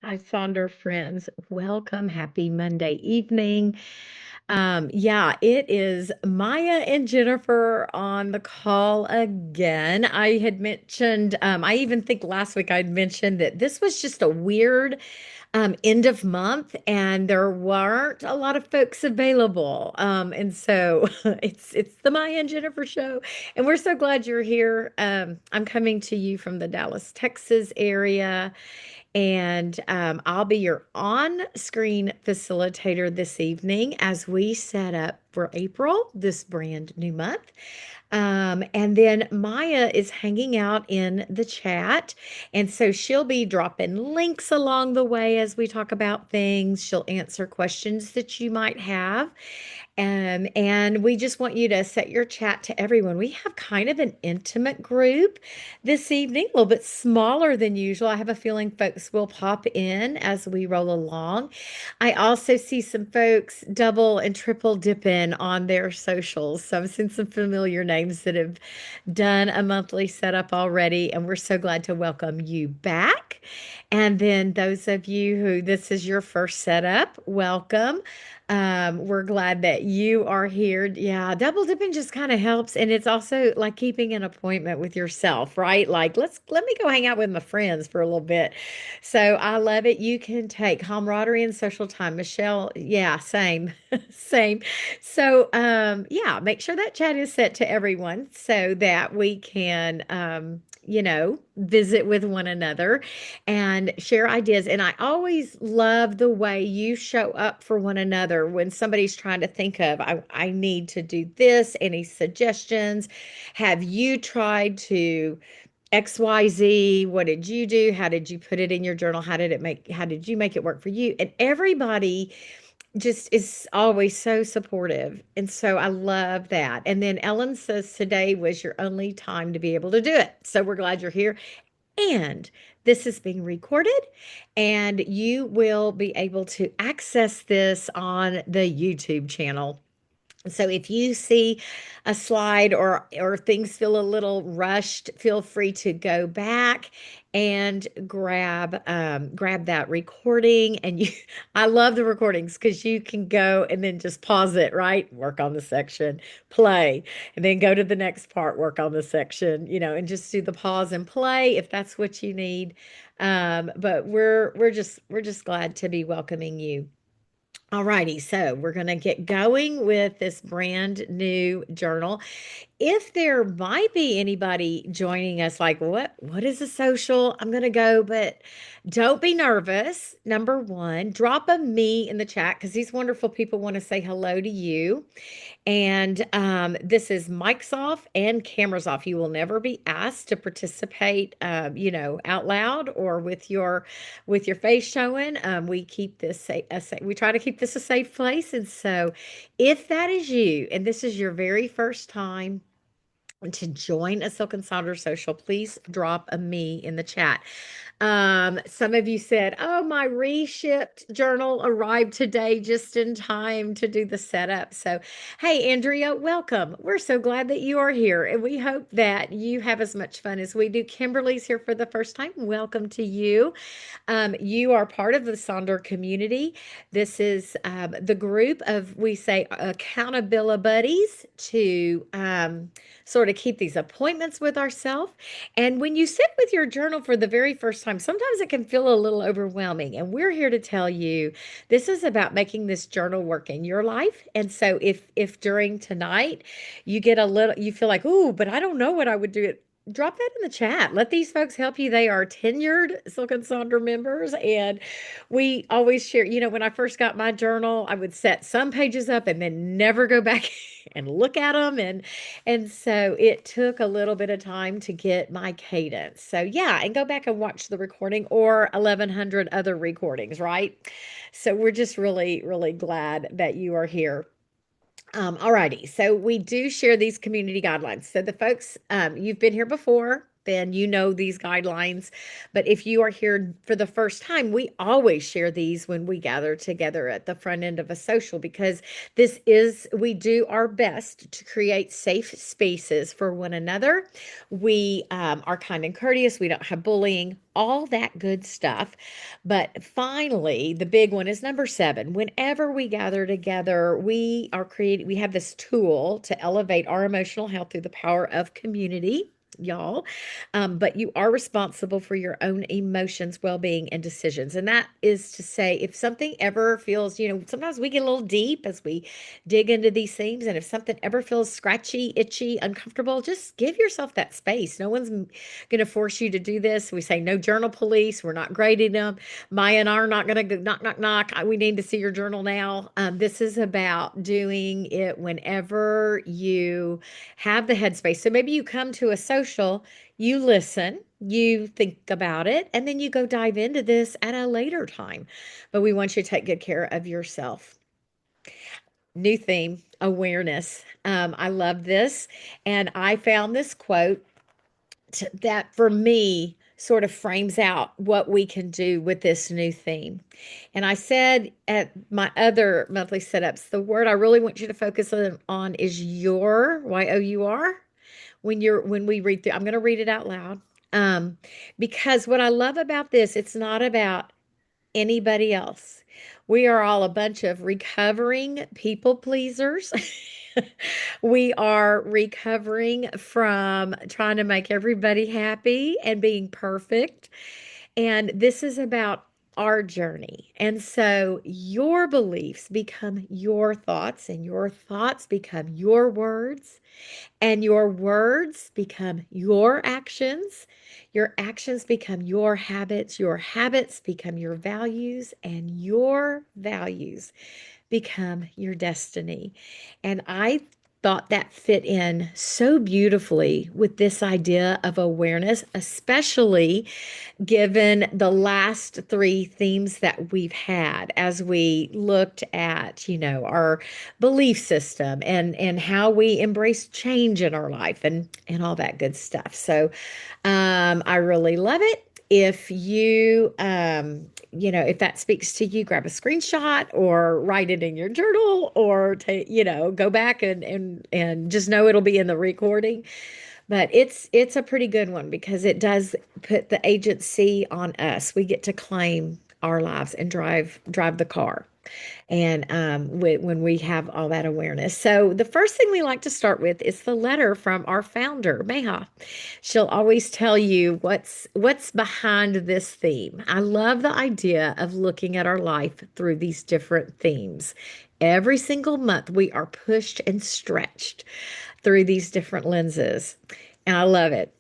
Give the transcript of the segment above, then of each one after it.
Hi, Sonder friends. Welcome. Happy Monday evening. Yeah, it is Maya and Jennifer on the call again. I had mentioned, I even think last week I'd mentioned that this was just a weird end of month and there weren't a lot of folks available. And so it's the Maya and Jennifer show. And we're so glad you're here. I'm coming to you from the Dallas, Texas area. And I'll be your on screen facilitator this evening as we set up for April, this brand new month. And then Maya is hanging out in the chat. And so she'll be dropping links along the way as we talk about things. She'll answer questions that you might have. And we just want you to set your chat to everyone. We have kind of an intimate group this evening, a little bit smaller than usual. I have a feeling folks will pop in as we roll along. I also see some folks double and triple dip in on their socials. So I've seen some familiar names that have done a monthly setup already, and we're so glad to welcome you back. And then those of you who this is your first setup, welcome. We're glad that you are here. Yeah, double dipping just kind of helps. And it's also like keeping an appointment with yourself, right? Like, let me go hang out with my friends for a little bit. So I love it. You can take camaraderie and social time. Michelle, yeah, same, same. So yeah, make sure that chat is set to everyone so that we can visit with one another and share ideas. And I always love the way you show up for one another when somebody's trying to think of, I need to do this. Any suggestions? Have you tried to XYZ? What did you do? How did you put it in your journal? How did you make it work for you? And everybody just is always so supportive. And so I love that. And then Ellen says today was your only time to be able to do it. So we're glad you're here. And this is being recorded, and you will be able to access this on the YouTube channel. So if you see a slide or things feel a little rushed, feel free to go back and grab that recording. And you, I love the recordings because you can go and then just pause it, right? Work on the section, play, and then go to the next part, work on the section, and just do the pause and play if that's what you need. But we're just glad to be welcoming you. All righty, so we're going to get going with this brand new journal. If there might be anybody joining us, like, what is a social? I'm going to go, but don't be nervous. Number one, drop a me in the chat because these wonderful people want to say hello to you. And this is mics off and cameras off. You will never be asked to participate, out loud or with your face showing. We keep this we try to keep this a safe place. And so, if that is you, and this is your very first time to join a Silk and Sonder social, please drop a me in the chat. Some of you said, "Oh, my reshipped journal arrived today just in time to do the setup." So, hey, Andrea, welcome. We're so glad that you are here, and we hope that you have as much fun as we do. Kimberly's here for the first time. Welcome to you. You are part of the Sonder community. This is the group of, we say, accountability buddies to sort of keep these appointments with ourselves. And when you sit with your journal for the very first time, sometimes it can feel a little overwhelming. And we're here to tell you this is about making this journal work in your life. And so if during tonight you get a little, you feel like, "Ooh, but I don't know what I would do," drop that in the chat. Let these folks help you. They are tenured Silk and Sonder members. And we always share, when I first got my journal, I would set some pages up and then never go back and look at them. And so it took a little bit of time to get my cadence. So yeah, and go back and watch the recording or 1100 other recordings, right? So we're just really, really glad that you are here. All righty. So we do share these community guidelines. So the folks, you've been here before. then you know these guidelines. But if you are here for the first time, we always share these when we gather together at the front end of a social, because we do our best to create safe spaces for one another. We are kind and courteous. We don't have bullying, all that good stuff. But finally, the big one is number 7. Whenever we gather together, we have this tool to elevate our emotional health through the power of community, y'all. But you are responsible for your own emotions, well-being, and decisions. And that is to say, if something ever feels, sometimes we get a little deep as we dig into these themes. And if something ever feels scratchy, itchy, uncomfortable, just give yourself that space. No one's going to force you to do this. We say no journal police. We're not grading them. Maya and I are not going to go knock, knock, knock. We need to see your journal now. This is about doing it whenever you have the headspace. So maybe you come to a social, you listen, you think about it, and then you go dive into this at a later time. But we want you to take good care of yourself. New theme, awareness. I love this. And I found this quote that for me sort of frames out what we can do with this new theme. And I said at my other monthly setups, the word I really want you to focus on is your, Y-O-U-R. When we read through, I'm going to read it out loud. Um, because what I love about this, it's not about anybody else. We are all a bunch of recovering people pleasers. We are recovering from trying to make everybody happy and being perfect. And this is about our journey. And so your beliefs become your thoughts, and your thoughts become your words, and your words become your actions. Your actions become your habits become your values, and your values become your destiny. And I thought that fit in so beautifully with this idea of awareness, especially given the last 3 themes that we've had as we looked at, our belief system and how we embrace change in our life and all that good stuff. So I really love it. If if that speaks to you, grab a screenshot or write it in your journal, or go back and just know it'll be in the recording. But it's a pretty good one because it does put the agency on us. We get to claim our lives and drive the car. And when we have all that awareness. So the first thing we like to start with is the letter from our founder, Meha. She'll always tell you what's behind this theme. I love the idea of looking at our life through these different themes. Every single month, we are pushed and stretched through these different lenses. And I love it.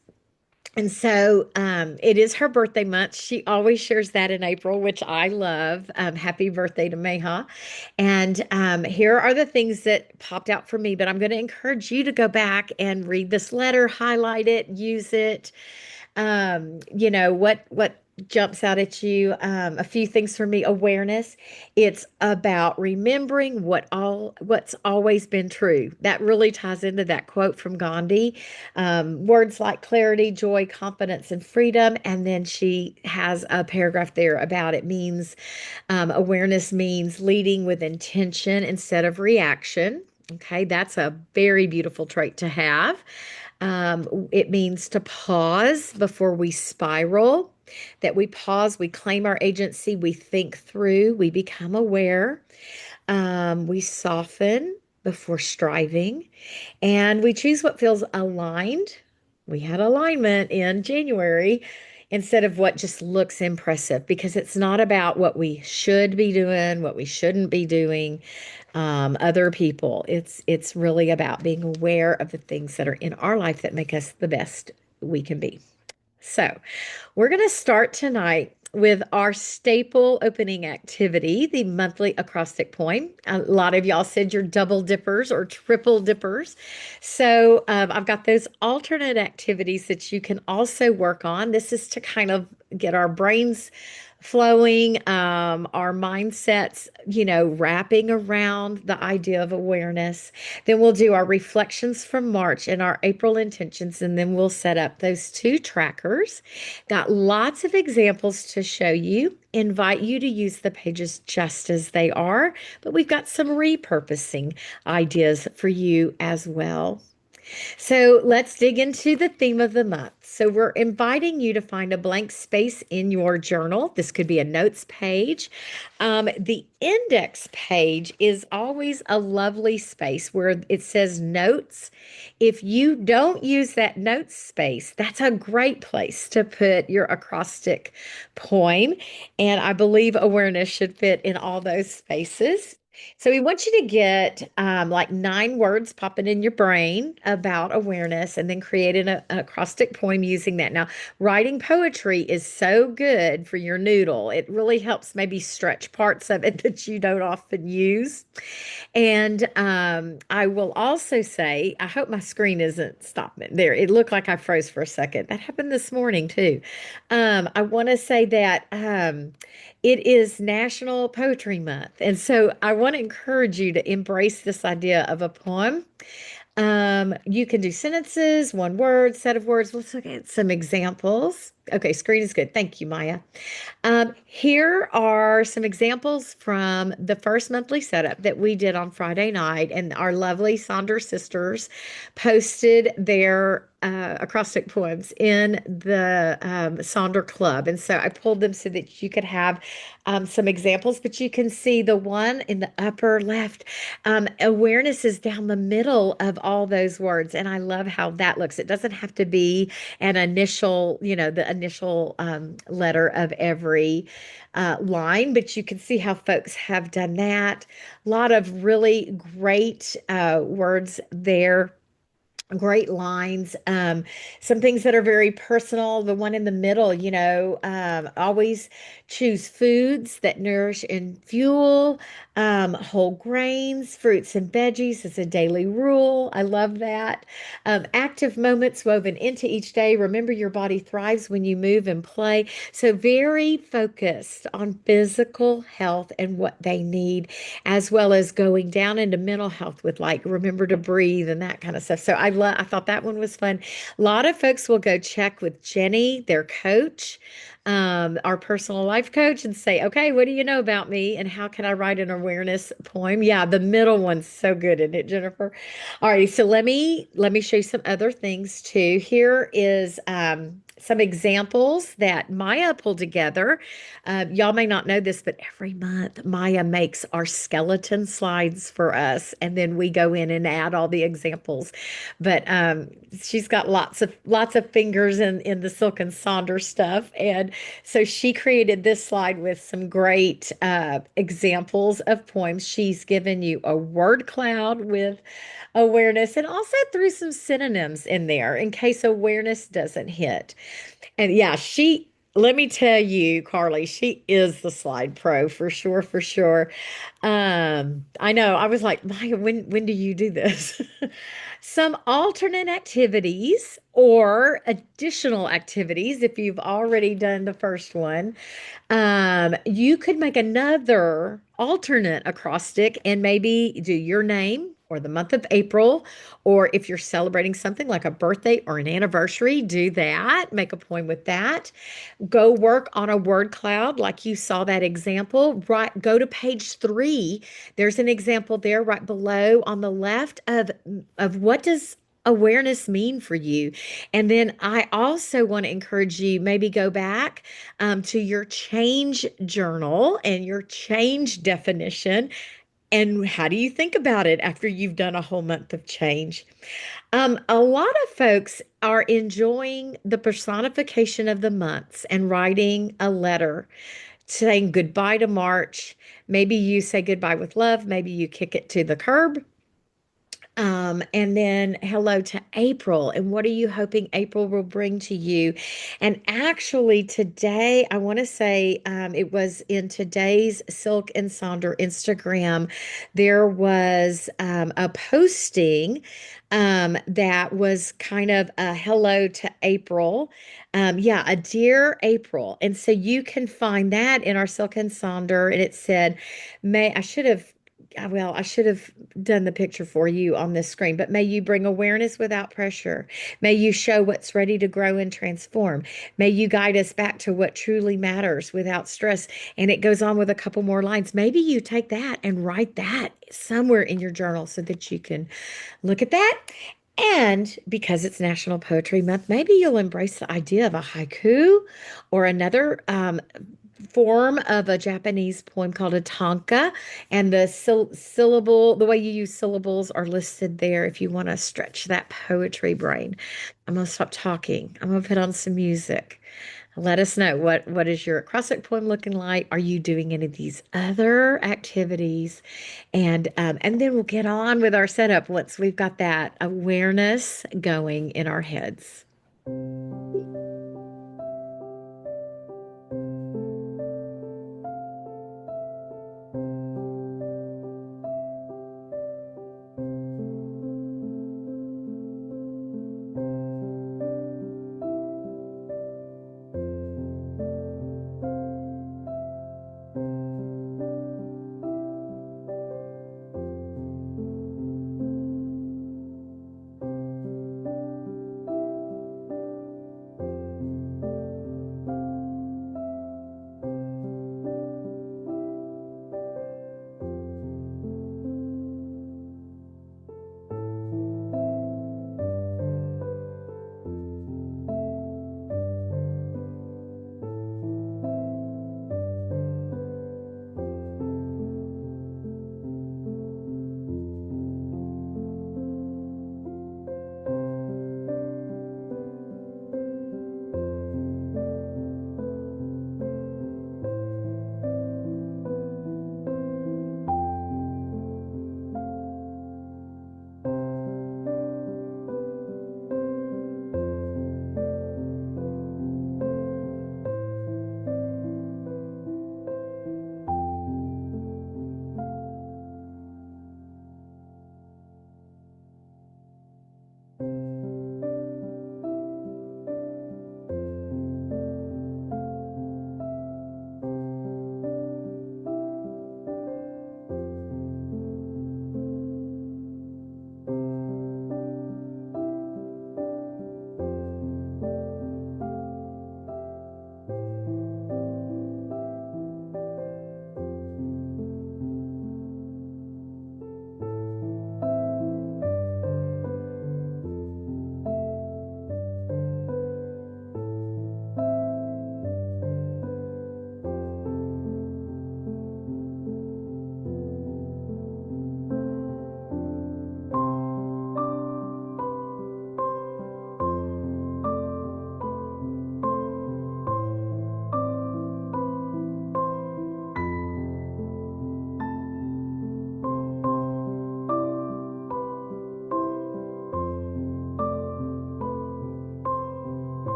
And so it is her birthday month. She always shares that in April, which I love. Happy birthday to Meha. And here are the things that popped out for me, but I'm going to encourage you to go back and read this letter, highlight it, use it. What jumps out at you? A few things for me. Awareness. It's about remembering what's always been true. That really ties into that quote from Gandhi. Words like clarity, joy, confidence, and freedom. And then she has a paragraph there about it means awareness means leading with intention instead of reaction. Okay, that's a very beautiful trait to have. It means to pause before we spiral, that we pause, we claim our agency, we think through, we become aware, we soften before striving, and we choose what feels aligned. We had alignment in January instead of what just looks impressive, because it's not about what we should be doing, what we shouldn't be doing, other people. It's really about being aware of the things that are in our life that make us the best we can be. So, we're going to start tonight with our staple opening activity, the monthly acrostic poem. A lot of y'all said you're double dippers or triple dippers. So, I've got those alternate activities that you can also work on. This is to kind of get our brains flowing, our mindsets, wrapping around the idea of awareness. Then we'll do our reflections from March and our April intentions, and then we'll set up those two trackers. Got lots of examples to show you. Invite you to use the pages just as they are, but we've got some repurposing ideas for you as well. So let's dig into the theme of the month. So we're inviting you to find a blank space in your journal. This could be a notes page. The index page is always a lovely space where it says notes. If you don't use that notes space, that's a great place to put your acrostic poem. And I believe awareness should fit in all those spaces. So we want you to get like 9 words popping in your brain about awareness and then create an acrostic poem using that. Now, writing poetry is so good for your noodle. It really helps maybe stretch parts of it that you don't often use. And I will also say, I hope my screen isn't stopping there. It looked like I froze for a second. That happened this morning too. I want to say that it is National Poetry Month. And so I want to encourage you to embrace this idea of a poem. You can do sentences, one word, set of words. Let's look at some examples. Okay, screen is good. Thank you, Maya. Here are some examples from the first monthly setup that we did on Friday night, and our lovely Sonder sisters posted their acrostic poems in the Sonder Club. And so I pulled them so that you could have some examples, but you can see the one in the upper left. Awareness is down the middle of all those words, and I love how that looks. It doesn't have to be an initial, the initial letter of every line, but you can see how folks have done that. A lot of really great words there. Great lines. Some things that are very personal. The one in the middle, always choose foods that nourish and fuel, whole grains, fruits and veggies is a daily rule. I love that. Active moments woven into each day. Remember, your body thrives when you move and play. So, very focused on physical health and what they need, as well as going down into mental health with like remember to breathe and that kind of stuff. So I thought that one was fun. A lot of folks will go check with Jenny, their coach, our personal life coach, and say, okay, what do you know about me and how can I write an awareness poem? Yeah, the middle one's so good, isn't it, Jennifer? All right, so let me show you some other things too. Here is some examples that Maya pulled together. Y'all may not know this, but every month Maya makes our skeleton slides for us, and then we go in and add all the examples. But she's got lots of fingers in the Silk and Sonder stuff, and so she created this slide with some great examples of poems. She's given you a word cloud with awareness and also threw some synonyms in there in case awareness doesn't hit. And yeah, let me tell you, Carly, she is the slide pro for sure, for sure. I know. I was like, Maya, when do you do this? Some alternate activities or additional activities if you've already done the first one. You could make another alternate acrostic and maybe do your name or the month of April, or if you're celebrating something like a birthday or an anniversary, do that. Make a point with that. Go work on a word cloud like you saw that example. Right, go to page 3. There's an example there right below on the left of what does awareness mean for you. And then I also want to encourage you maybe go back to your change journal and your change definition. And how do you think about it after you've done a whole month of change? A lot of folks are enjoying the personification of the months and writing a letter saying goodbye to March. Maybe you say goodbye with love. Maybe you kick it to the curb. And then hello to April. And what are you hoping April will bring to you? And actually, today, I want to say it was in today's Silk and Sonder Instagram, there was a posting that was kind of a hello to April. Yeah, a dear April. And so you can find that in our Silk and Sonder. And it said, May, I should have. Well, I should have done the picture for you on this screen, but may you bring awareness without pressure. May you show what's ready to grow and transform. May you guide us back to what truly matters without stress. And it goes on with a couple more lines. Maybe you take that and write that somewhere in your journal so that you can look at that. And because it's National Poetry Month, maybe you'll embrace the idea of a haiku or another form of a Japanese poem called a tanka, and the syllable, the way you use syllables are listed there if you want to stretch that poetry brain. I'm gonna stop talking. I'm gonna put on some music. Let us know what is your crossword poem looking like? Are you doing any of these other activities? And then we'll get on with our setup once we've got that awareness going in our heads.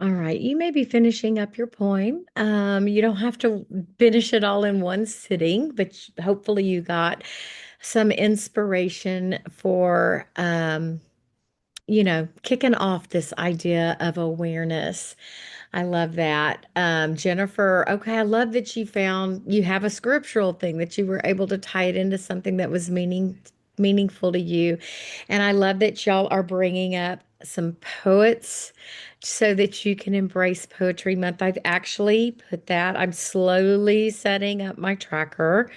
All right, you may be finishing up your poem. You don't have to finish it all in one sitting, but hopefully you got some inspiration for, kicking off this idea of awareness. I love that. Jennifer, okay, I love that you have a scriptural thing that you were able to tie it into something that was meaningful to you. And I love that y'all are bringing up some poets so that you can embrace Poetry Month. I've actually put that, I'm slowly setting up my tracker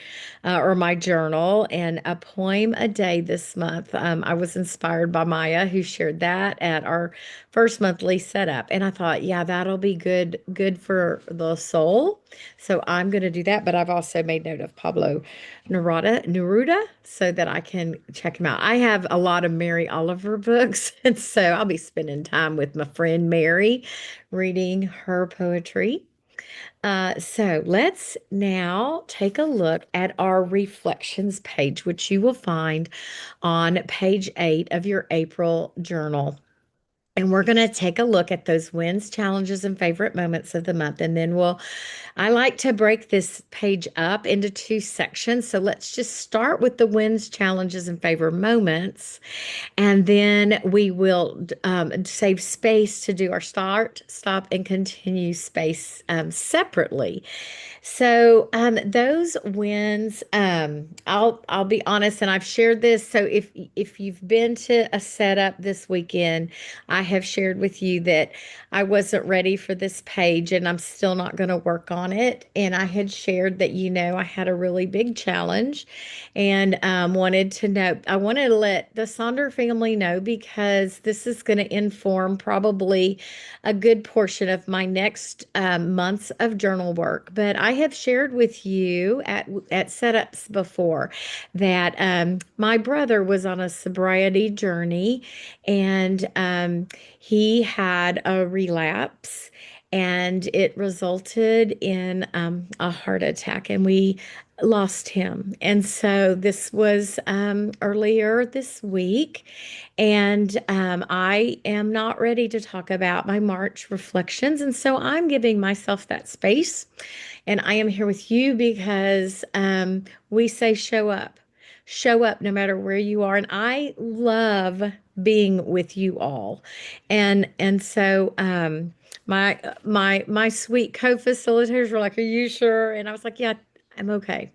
or my journal and a poem a day this month. I was inspired by Maya, who shared that at our first monthly setup. And I thought, yeah, that'll be good for the soul. So I'm going to do that. But I've also made note of Pablo Neruda so that I can check him out. I have a lot of Mary Oliver books. And so I'll be spending time with my friend Mary reading her poetry. So let's now take a look at our reflections page, which you will find on page 8 of your April journal. And we're going to take a look at those wins, challenges, and favorite moments of the month. And then I like to break this page up into two sections. So let's just start with the wins, challenges, and favorite moments. And then we will save space to do our start, stop, and continue space separately. So those wins, I'll be honest, and I've shared this. So if you've been to a setup this weekend, I have shared with you that I wasn't ready for this page, and I'm still not going to work on it. And I had shared that I had a really big challenge, and I wanted to let the Sonder family know because this is going to inform probably a good portion of my next months of journal work. But I have shared with you at setups before that my brother was on a sobriety journey, and he had a relapse. And it resulted in a heart attack, and we lost him. And so this was earlier this week. And I am not ready to talk about my March reflections. And so I'm giving myself that space. And I am here with you because we say show up. Show up no matter where you are. And I love being with you all. And so my sweet co-facilitators were like, "Are you sure?" And I was like, "Yeah, I'm okay."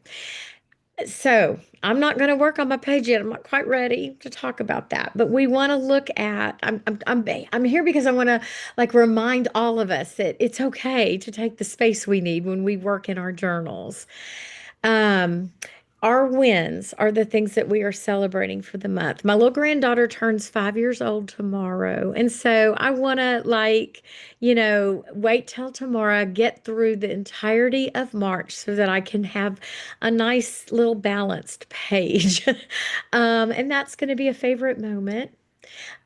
So I'm not going to work on my page yet. I'm not quite ready to talk about that. But we want to look at. I'm here because I want to like remind all of us that it's okay to take the space we need when we work in our journals. Um, our wins are the things that we are celebrating for the month. My little granddaughter turns 5 years old tomorrow. And so I want to, wait till tomorrow, get through the entirety of March so that I can have a nice little balanced page. And that's going to be a favorite moment.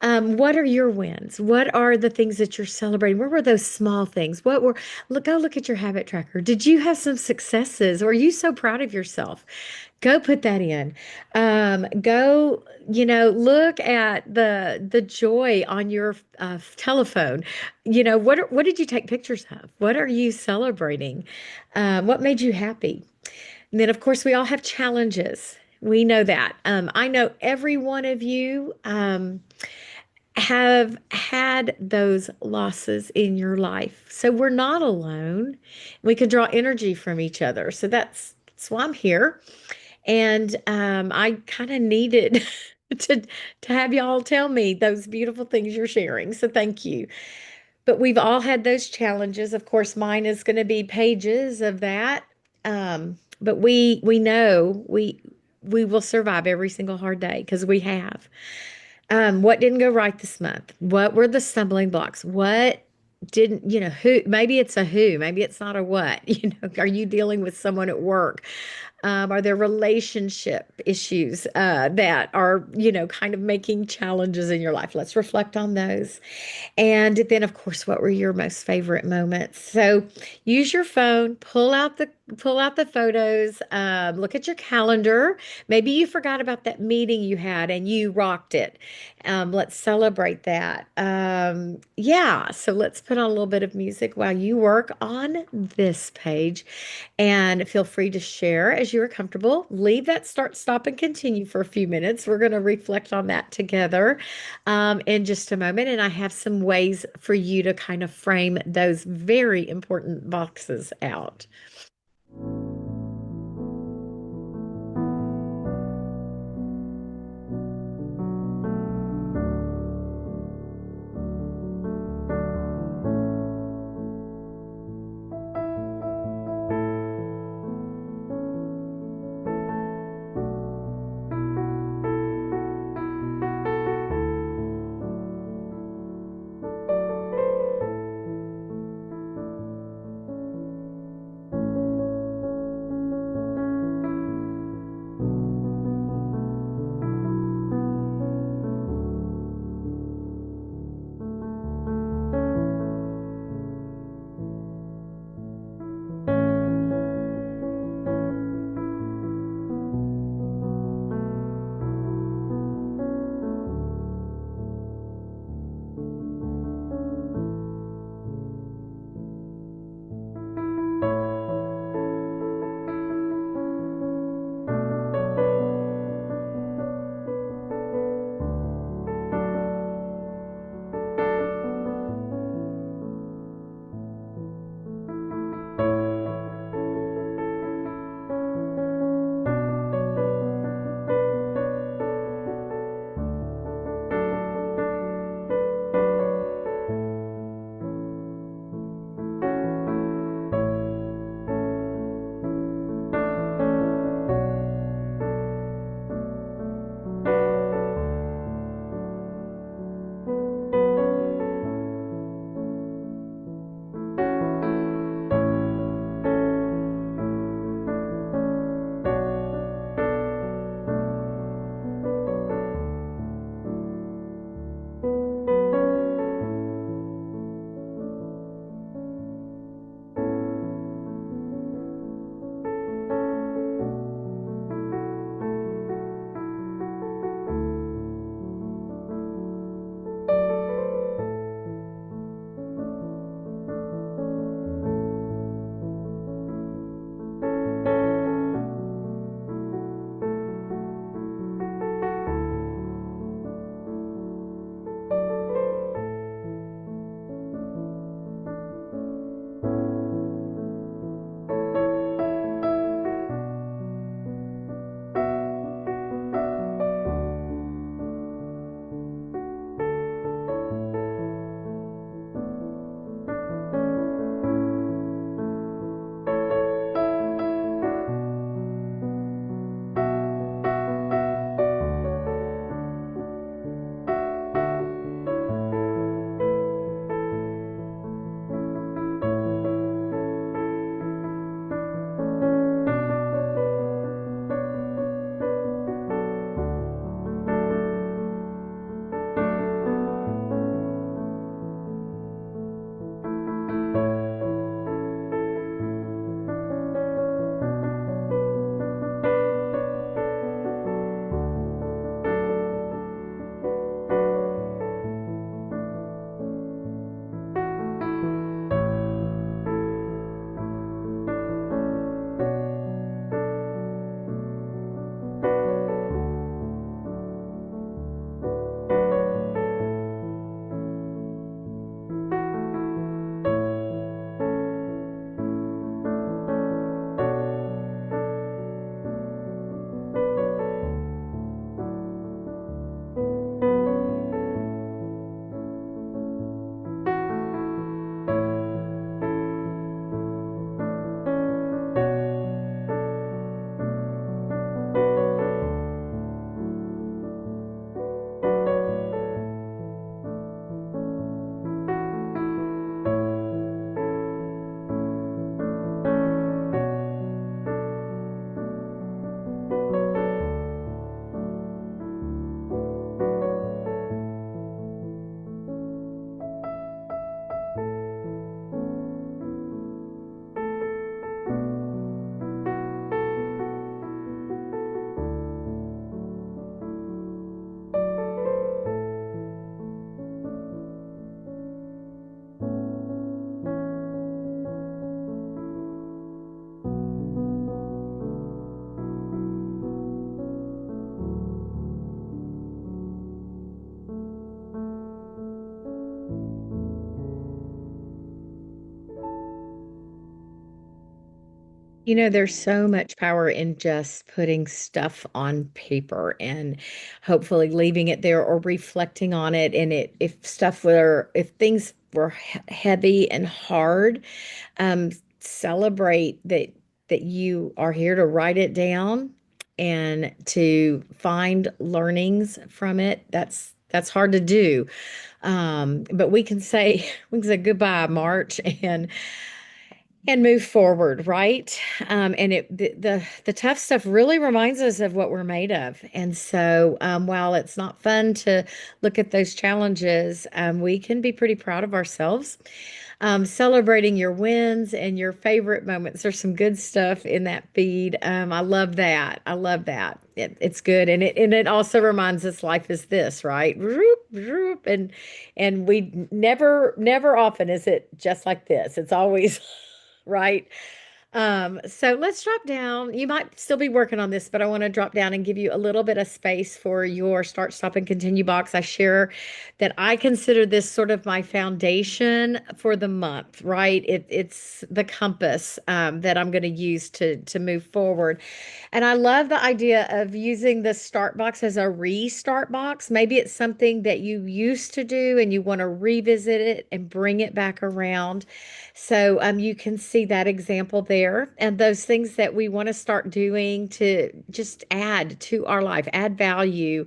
What are your wins? What are the things that you're celebrating? Where were those small things? Go look at your habit tracker. Did you have some successes? Or are you so proud of yourself? Go put that in. Go, look at the joy on your telephone. What did you take pictures of? What are you celebrating? What made you happy? And then, of course, we all have challenges. We know that. I know every one of you have had those losses in your life. So we're not alone. We can draw energy from each other. So that's why I'm here. And I kind of needed to to have y'all tell me those beautiful things you're sharing. So thank you. But we've all had those challenges. Of course, mine is going to be pages of that. But we know we will survive every single hard day because we have. What didn't go right this month? What were the stumbling blocks? What didn't, who, maybe it's a who, maybe it's not a what, are you dealing with someone at work? Are there relationship issues that are, kind of making challenges in your life? Let's reflect on those. And then, of course, what were your most favorite moments? So use your phone, pull out pull out the photos, look at your calendar. Maybe you forgot about that meeting you had and you rocked it. Let's celebrate that. Yeah, so let's put on a little bit of music while you work on this page and feel free to share as you are comfortable. Leave that start, stop, and continue for a few minutes. We're going to reflect on that together in just a moment. And I have some ways for you to kind of frame those very important boxes out. There's so much power in just putting stuff on paper and hopefully leaving it there or reflecting on it. And if things were heavy and hard, celebrate that you are here to write it down and to find learnings from it. That's hard to do. But we can say goodbye, March, and move forward, right? And the tough stuff really reminds us of what we're made of. And so, while it's not fun to look at those challenges, we can be pretty proud of ourselves. Celebrating your wins and your favorite moments. There's some good stuff in that feed. I love that. I love that. It's good, and it also reminds us life is this, right? Vroom, vroom, and we never often is it just like this. It's always right. So let's drop down. You might still be working on this, but I want to drop down and give you a little bit of space for your start, stop, and continue box. I share that I consider this sort of my foundation for the month, right? It's the compass that I'm going to use to move forward. And I love the idea of using the start box as a restart box. Maybe it's something that you used to do and you want to revisit it and bring it back around. So you can see that example there, and those things that we want to start doing to just add to our life, add value,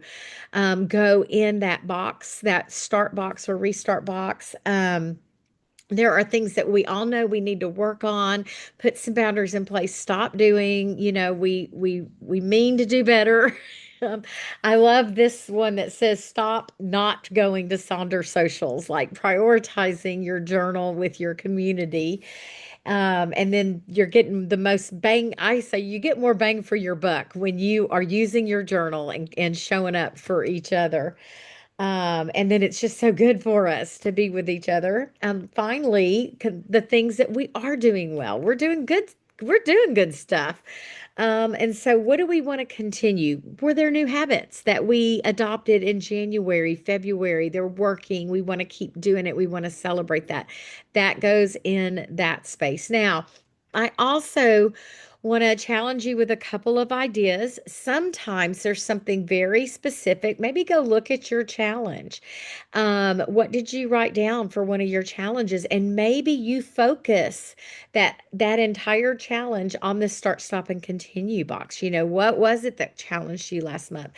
go in that box, that start box or restart box. There are things that we all know we need to work on, put some boundaries in place, stop doing, we mean to do better. Um, I love this one that says stop not going to Sonder socials, like prioritizing your journal with your community. And then you're getting the most bang. I say you get more bang for your buck when you are using your journal and showing up for each other. And then it's just so good for us to be with each other. Finally, the things that we are doing well, we're doing good. We're doing good stuff. And so, what do we want to continue? Were there new habits that we adopted in January, February? They're working. We want to keep doing it. We want to celebrate that. That goes in that space. Now, I also want to challenge you with a couple of ideas. Sometimes there's something very specific. Maybe go look at your challenge. What did you write down for one of your challenges? And maybe you focus that entire challenge on the start, stop, and continue box. What was it that challenged you last month?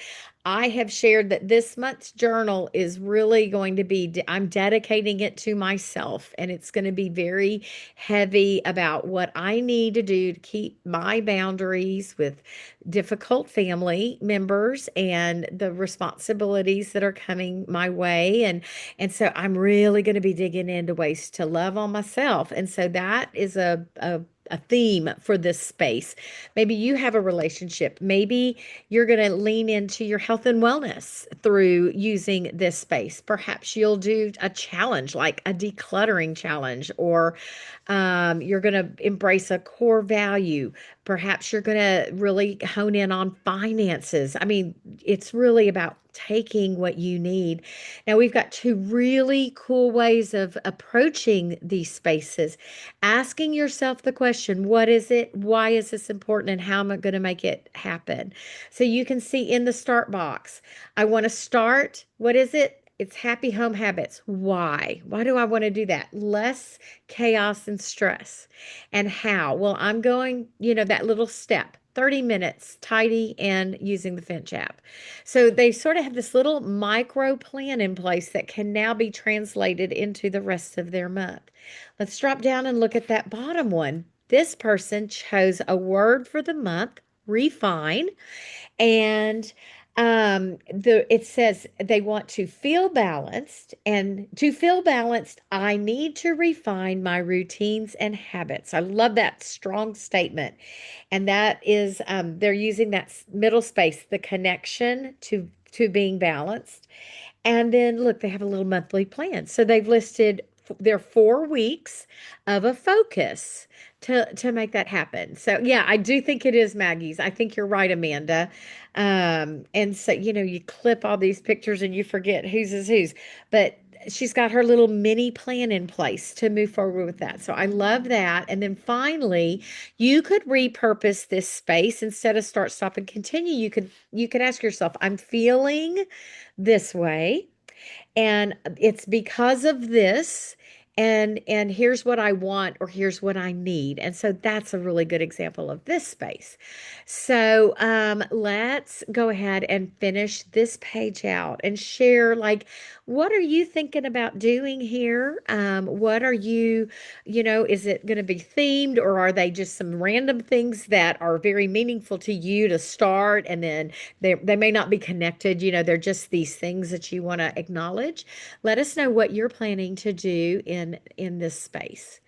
I have shared that this month's journal is really going to be, I'm dedicating it to myself, and it's going to be very heavy about what I need to do to keep my boundaries with difficult family members and the responsibilities that are coming my way. And so I'm really going to be digging into ways to love on myself. And so that is a theme for this space. Maybe you have a relationship. Maybe you're going to lean into your health and wellness through using this space. Perhaps you'll do a challenge like a decluttering challenge, or you're going to embrace a core value. Perhaps you're going to really hone in on finances. I mean, it's really about taking what you need. Now, we've got two really cool ways of approaching these spaces. Asking yourself the question, what is it? Why is this important? And how am I going to make it happen? So you can see in the start box, I want to start. What is it? It's happy home habits. Why? Why do I want to do that? Less chaos and stress. And how? Well, I'm going, that little step. 30 minutes tidy and using the Finch app. So they sort of have this little micro plan in place that can now be translated into the rest of their month. Let's drop down and look at that bottom one. This person chose a word for the month, refine, and it says they want to feel balanced, and to feel balanced I need to refine my routines and habits. I love that strong statement. And that is they're using that middle space, the connection to being balanced. And then look, they have a little monthly plan. So they've listed their 4 weeks of a focus to make that happen. So yeah, I do think it is Maggie's. I think you're right, Amanda. And so you clip all these pictures and you forget whose is whose. But she's got her little mini plan in place to move forward with that. So I love that. And then finally, you could repurpose this space instead of start, stop, and continue. You could ask yourself, I'm feeling this way, and it's because of this, and here's what I want, or here's what I need. And so that's a really good example of this space. So let's go ahead and finish this page out and share, like, what are you thinking about doing here? What are you, is it going to be themed, or are they just some random things that are very meaningful to you to start, and then they may not be connected, they're just these things that you want to acknowledge. Let us know what you're planning to do in this space.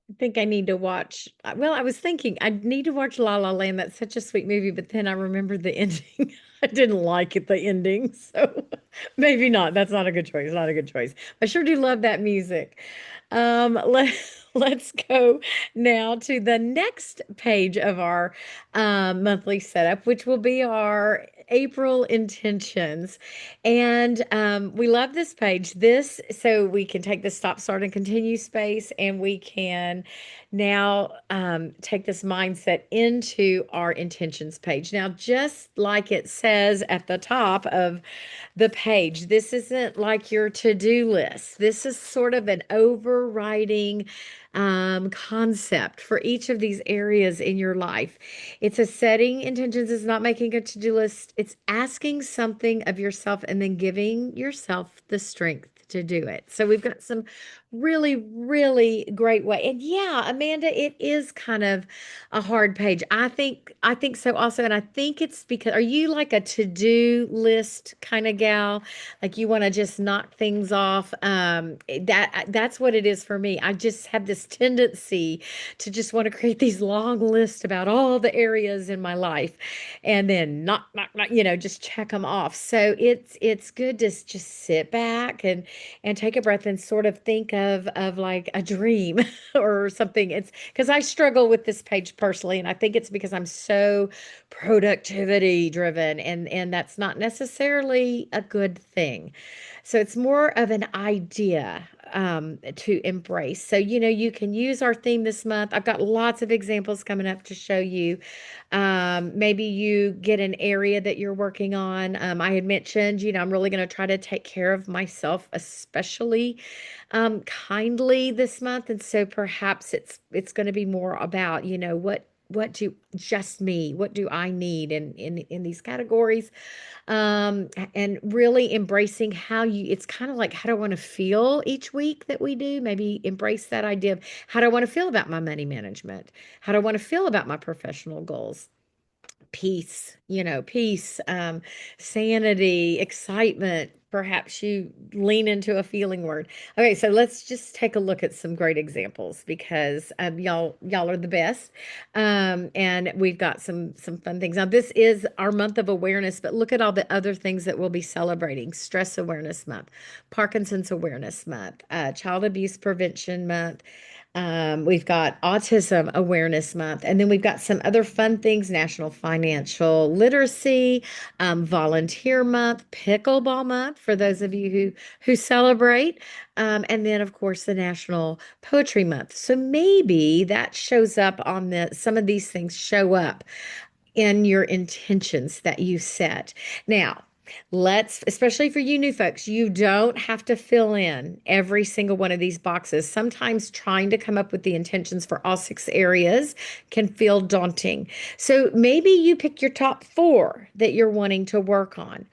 I think I need to watch. Well, I was thinking I need to watch La La Land. That's such a sweet movie, but then I remembered the ending. I didn't like it, the ending, so maybe not. That's not a good choice. Not a good choice. I sure do love that music. Let's go now to the next page of our monthly setup, which will be our April intentions. And we love this page. So we can take the stop, start, and continue space, and we can now take this mindset into our intentions page. Now, just like it says at the top of the page, this isn't like your to-do list. This is sort of an overriding concept for each of these areas in your life. It's a setting intentions, is not making a to-do list. It's asking something of yourself and then giving yourself the strength to do it. So we've got some really, really great way. And yeah, Amanda, it is kind of a hard page. I think so also. And I think it's because are you like a to-do list kind of gal? Like you want to just knock things off. That's what it is for me. I just have this tendency to just want to create these long lists about all the areas in my life and then knock, just check them off. So it's good to just sit back and take a breath and sort of think of like a dream or something. It's because I struggle with this page personally, and I think it's because I'm so productivity driven, and that's not necessarily a good thing. So it's more of an idea to embrace. So, you can use our theme this month. I've got lots of examples coming up to show you. Maybe you get an area that you're working on. I had mentioned, I'm really going to try to take care of myself, especially kindly this month. And so perhaps it's going to be more about, what do I need in these categories? And really embracing how it's kind of like how do I want to feel each week that we do. Maybe embrace that idea of how do I want to feel about my money management? How do I want to feel about my professional goals? Peace, sanity, excitement. Perhaps you lean into a feeling word. Okay, so let's just take a look at some great examples because y'all are the best, and we've got some fun things. Now, this is our month of awareness, but look at all the other things that we'll be celebrating: Stress Awareness Month, Parkinson's Awareness Month, Child Abuse Prevention Month. We've got Autism Awareness Month, and then we've got some other fun things: National Financial Literacy, Volunteer Month, Pickleball Month for those of you who celebrate, and then of course the National Poetry Month. So maybe that shows up on some of these things show up in your intentions that you set. Now, especially for you new folks, you don't have to fill in every single one of these boxes. Sometimes trying to come up with the intentions for all 6 areas can feel daunting. So maybe you pick your top 4 that you're wanting to work on.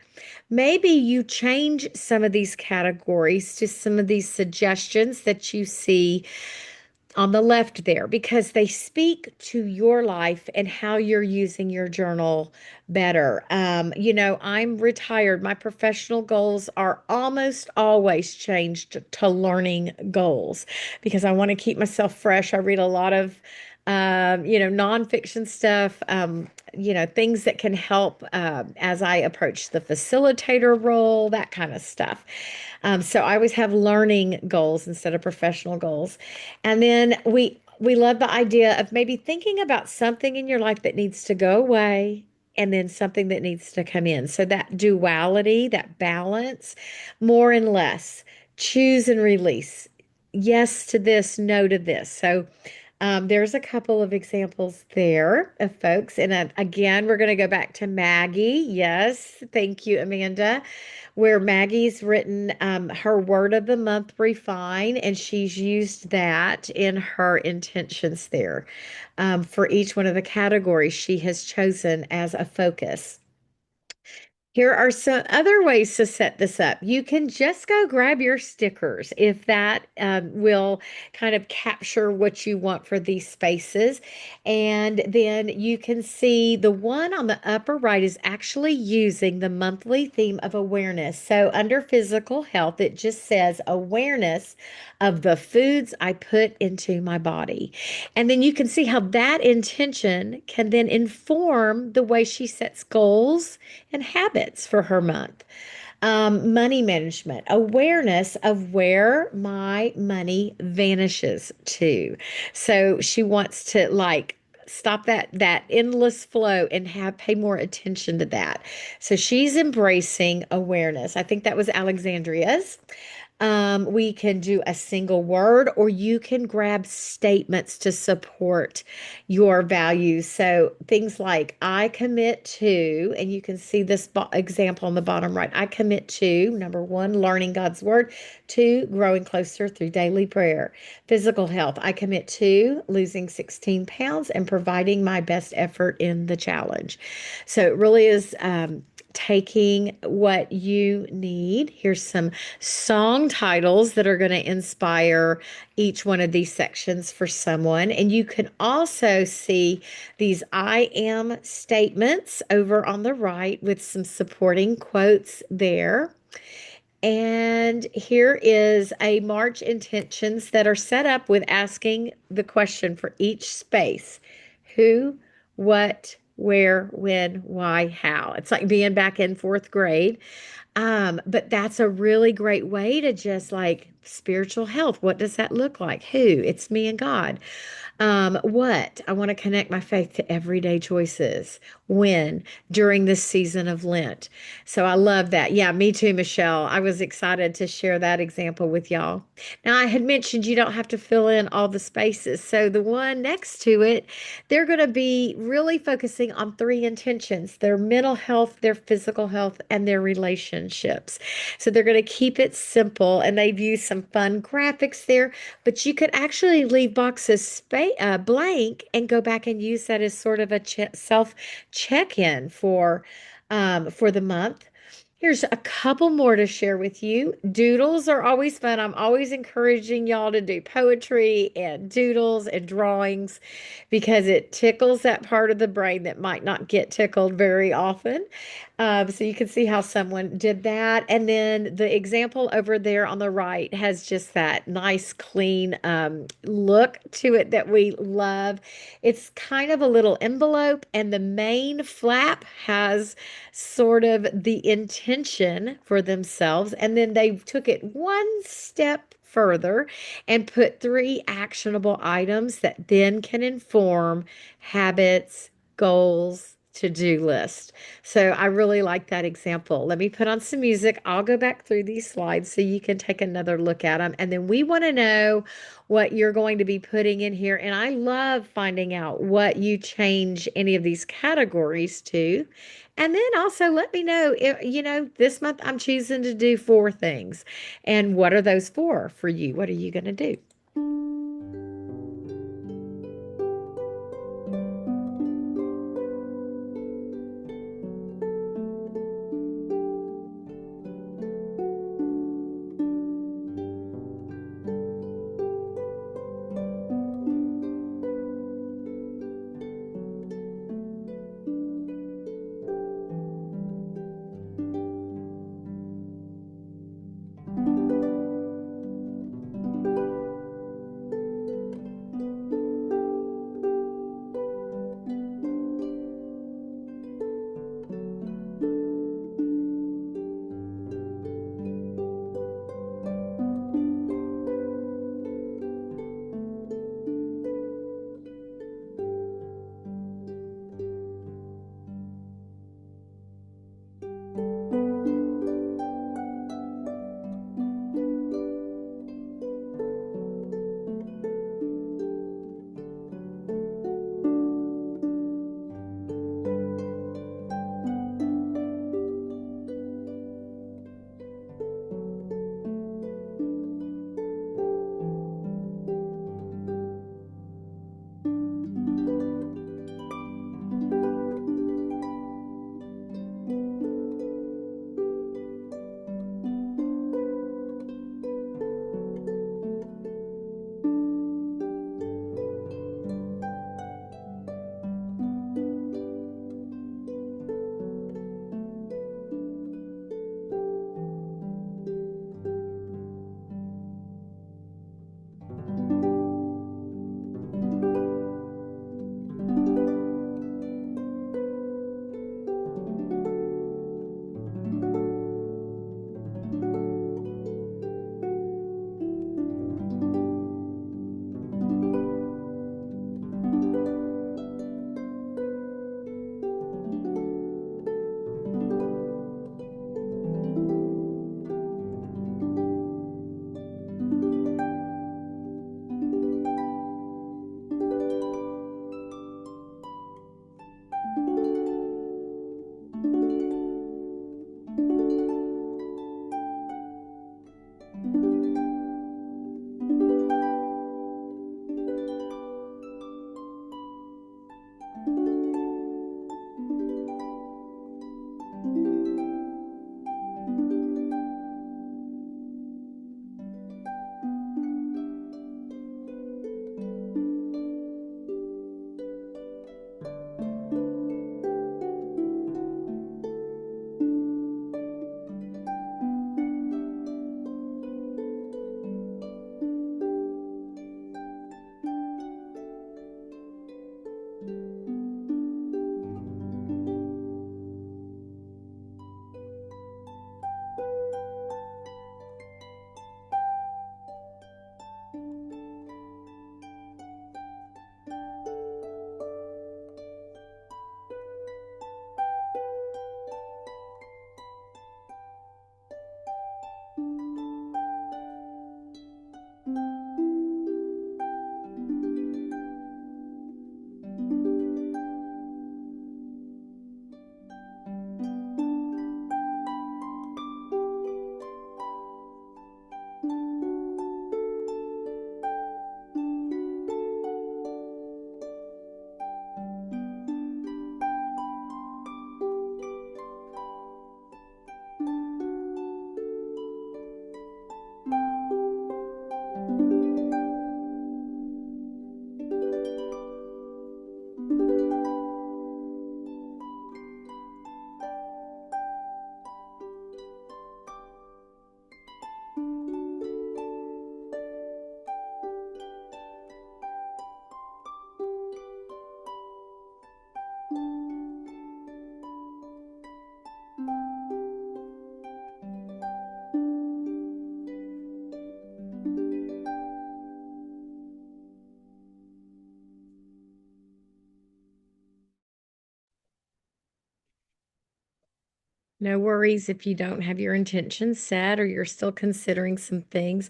Maybe you change some of these categories to some of these suggestions that you see on the left there because they speak to your life and how you're using your journal better. I'm retired. My professional goals are almost always changed to learning goals because I want to keep myself fresh. I read a lot of nonfiction stuff, things that can help as I approach the facilitator role, that kind of stuff. So I always have learning goals instead of professional goals. And then we love the idea of maybe thinking about something in your life that needs to go away and then something that needs to come in. So that duality, that balance, more and less, choose and release. Yes to this, no to this. So there's a couple of examples there of folks. And again, we're going to go back to Maggie. Yes, thank you, Amanda, where Maggie's written her word of the month, refine, and she's used that in her intentions there for each one of the categories she has chosen as a focus. Here are some other ways to set this up. You can just go grab your stickers if that will kind of capture what you want for these spaces. And then you can see the one on the upper right is actually using the monthly theme of awareness. So under physical health, it just says awareness of the foods I put into my body. And then you can see how that intention can then inform the way she sets goals and habits for her month. Money management, awareness of where my money vanishes to. So she wants to stop that endless flow and pay more attention to that. So she's embracing awareness. I think that was Alexandria's. We can do a single word, or you can grab statements to support your values. So things like, I commit to, and you can see this example on the bottom right. I commit to, number 1, learning God's word, 2, growing closer through daily prayer. Physical health, I commit to losing 16 pounds and providing my best effort in the challenge. So it really is taking what you need. Here's some song titles that are going to inspire each one of these sections for someone. And you can also see these I am statements over on the right with some supporting quotes there. And here is a March intentions that are set up with asking the question for each space: who, what, where, when, why, how. It's like being back in fourth grade. But that's a really great way to just like spiritual health. What does that look like? Who? It's me and God. What? I want to connect my faith to everyday choices. When? During this season of Lent. So I love that. Yeah, me too, Michelle. I was excited to share that example with y'all. Now, I had mentioned you don't have to fill in all the spaces. So the one next to it, they're going to be really focusing on three intentions: their mental health, their physical health, and their relationships. So they're going to keep it simple, and they've used some fun graphics there, but you could actually leave boxes blank and go back and use that as sort of a self check-in for the month. Here's a couple more to share with you. Doodles are always fun. I'm always encouraging y'all to do poetry and doodles and drawings because it tickles that part of the brain that might not get tickled very often. So you can see how someone did that. And then the example over there on the right has just that nice, clean look to it that we love. It's kind of a little envelope, and the main flap has sort of the intention for themselves. And then they took it one step further and put three actionable items that then can inform habits, goals, to-do list. So I really like that example. Let me put on some music. I'll go back through these slides so you can take another look at them. And then we want to know what you're going to be putting in here. And I love finding out what you change any of these categories to. And then also let me know if, this month I'm choosing to do four things. And what are those for you? What are you going to do? No worries if you don't have your intentions set or you're still considering some things.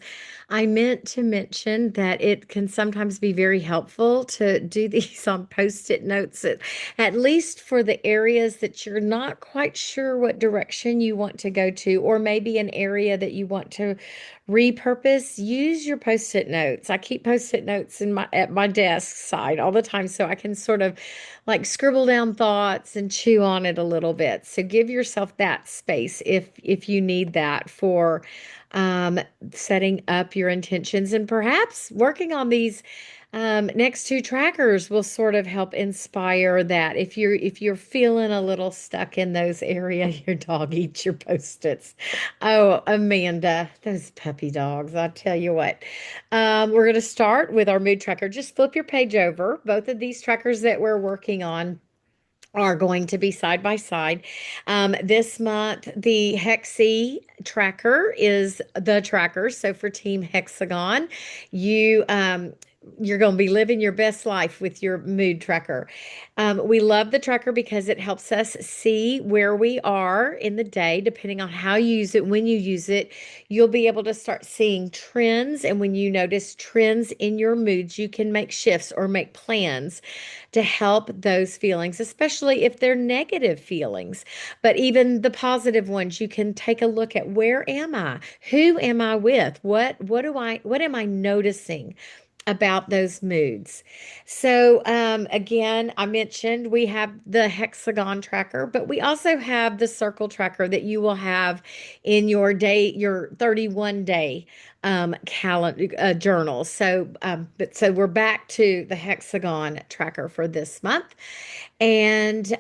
I meant to mention that it can sometimes be very helpful to do these on post-it notes, at least for the areas that you're not quite sure what direction you want to go to, or maybe an area that you want to repurpose. Use your post-it notes. I keep post-it notes in my at my desk side all the time so I can sort of like scribble down thoughts and chew on it a little bit. So give yourself that space if you need that for um, setting up your intentions, and perhaps working on these next two trackers will sort of help inspire that. If you're feeling a little stuck in those areas, your dog eats your post-its. Oh, Amanda, those puppy dogs, I tell you what. We're going to start with our mood tracker. Just flip your page over. Both of these trackers that we're working on are going to be side by side. This month, the Hexi tracker is the tracker. So for Team Hexagon, you you're going to be living your best life with your mood tracker. We love the tracker because it helps us see where we are in the day, depending on how you use it. When you use it, you'll be able to start seeing trends. And when you notice trends in your moods, you can make shifts or make plans to help those feelings, especially if they're negative feelings. But even the positive ones, you can take a look at, where am I? Who am I with? What am I noticing about those moods? So again, I mentioned we have the hexagon tracker, but we also have the circle tracker that you will have in your 31 day calendar journal. So we're back to the hexagon tracker for this month. And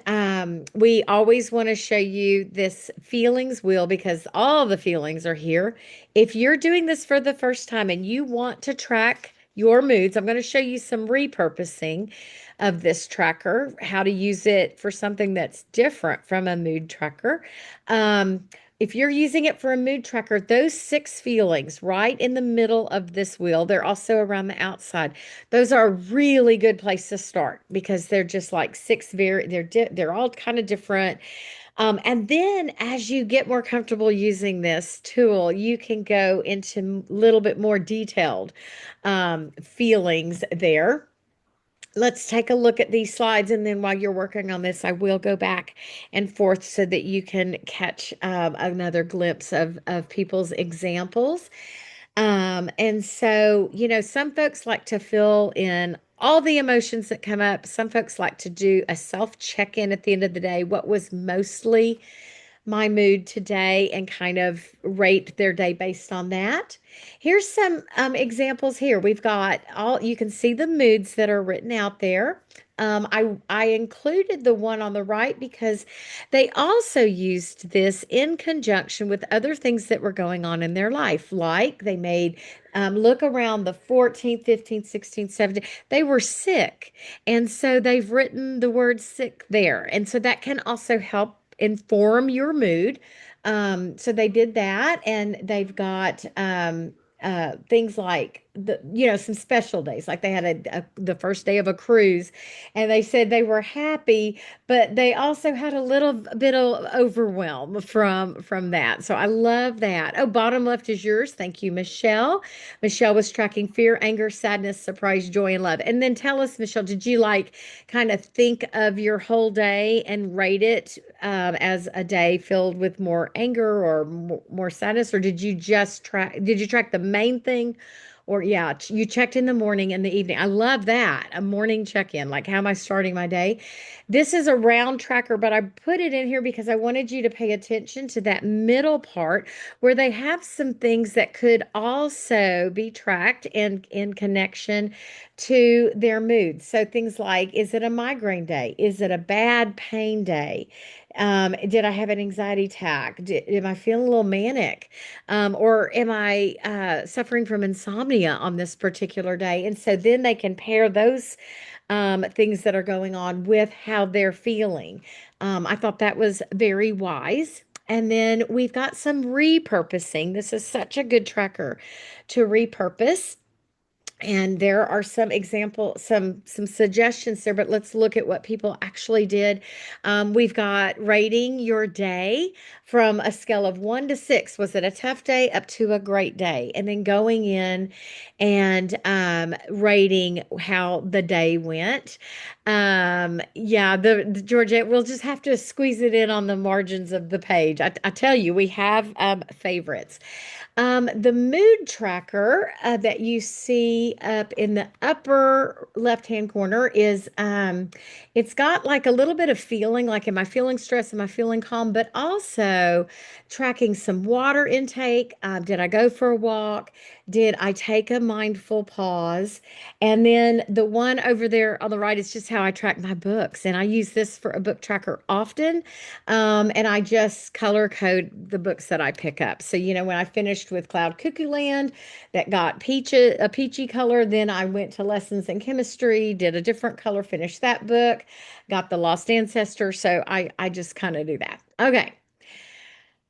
we always want to show you this feelings wheel because all the feelings are here. If you're doing this for the first time and you want to track your moods, I'm going to show you some repurposing of this tracker, how to use it for something that's different from a mood tracker. If you're using it for a mood tracker, those six feelings right in the middle of this wheel, they're also around the outside. Those are a really good place to start because they're just like six they're all kind of different. And then as you get more comfortable using this tool, you can go into a little bit more detailed feelings there. Let's take a look at these slides, and then while you're working on this, I will go back and forth so that you can catch another glimpse of people's examples. And so, some folks like to fill in all the emotions that come up. Some folks like to do a self check-in at the end of the day. What was mostly my mood today and kind of rate their day based on that. Here's some examples here. We've got all, you can see the moods that are written out there. I included the one on the right because they also used this in conjunction with other things that were going on in their life. Like they made look around the 14th, 15th, 16th, 17th. They were sick. And so they've written the word sick there. And so that can also help inform your mood. So they did that, and they've got things like some special days, like they had the first day of a cruise, and they said they were happy, but they also had a little bit of overwhelm from that. So I love that. Oh, bottom left is yours. Thank you, Michelle. Michelle was tracking fear, anger, sadness, surprise, joy, and love. And then tell us, Michelle, did you like kind of think of your whole day and rate it as a day filled with more anger or more sadness, or did you track the main thing? Or yeah, you checked in the morning and the evening. I love that. A morning check-in. Like, how am I starting my day? This is a round tracker, but I put it in here because I wanted you to pay attention to that middle part where they have some things that could also be tracked in connection to their mood. So things like, is it a migraine day? Is it a bad pain day? Did I have an anxiety attack? Am I feeling a little manic? Or am I suffering from insomnia on this particular day? And so then they can pair those things that are going on with how they're feeling. I thought that was very wise. And then we've got some repurposing. This is such a good tracker to repurpose. And there are some suggestions there, but let's look at what people actually did. We've got rating your day from a scale of 1 to 6. Was it a tough day up to a great day? And then going in and rating how the day went. Yeah, the Georgette, we'll just have to squeeze it in on the margins of the page. I tell you, we have favorites. The mood tracker that you see up in the upper left-hand corner is it's got like a little bit of feeling, like am I feeling stressed? Am I feeling calm? But also tracking some water intake. Did I go for a walk? Did I take a mindful pause? And then the one over there on the right is just how I track my books. And I use this for a book tracker often. And I just color code the books that I pick up. So, when I finished with Cloud Cuckoo Land, that got a peachy color, then I went to Lessons in Chemistry, did a different color, finished that book, got the Lost Ancestor. So I just kind of do that. Okay.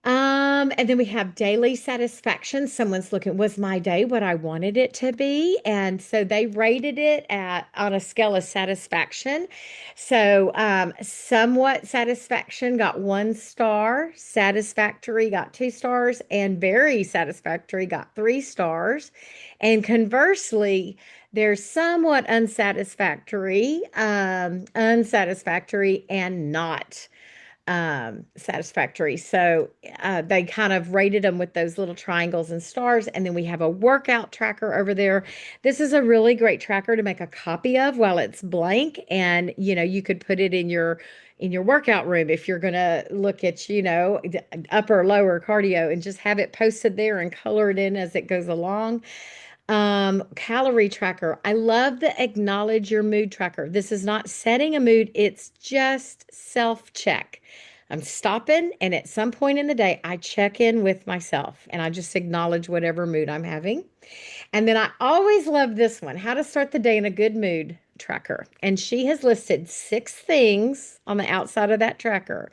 And then we have daily satisfaction. Someone's looking, was my day what I wanted it to be? And so they rated it at on a scale of satisfaction. So somewhat satisfaction got 1 star, satisfactory got 2 stars, and very satisfactory got 3 stars. And conversely, there's somewhat unsatisfactory, and not satisfactory. So they kind of rated them with those little triangles and stars. And then we have a workout tracker over there. This is a really great tracker to make a copy of while it's blank. And you could put it in your workout room if you're going to look at, the upper lower cardio, and just have it posted there and color it in as it goes along. Calorie tracker. I love the acknowledge your mood tracker. This is not setting a mood, it's just self-check. I'm stopping, and at some point in the day, I check in with myself and I just acknowledge whatever mood I'm having. And then I always love this one, how to start the day in a good mood tracker. And she has listed 6 things on the outside of that tracker.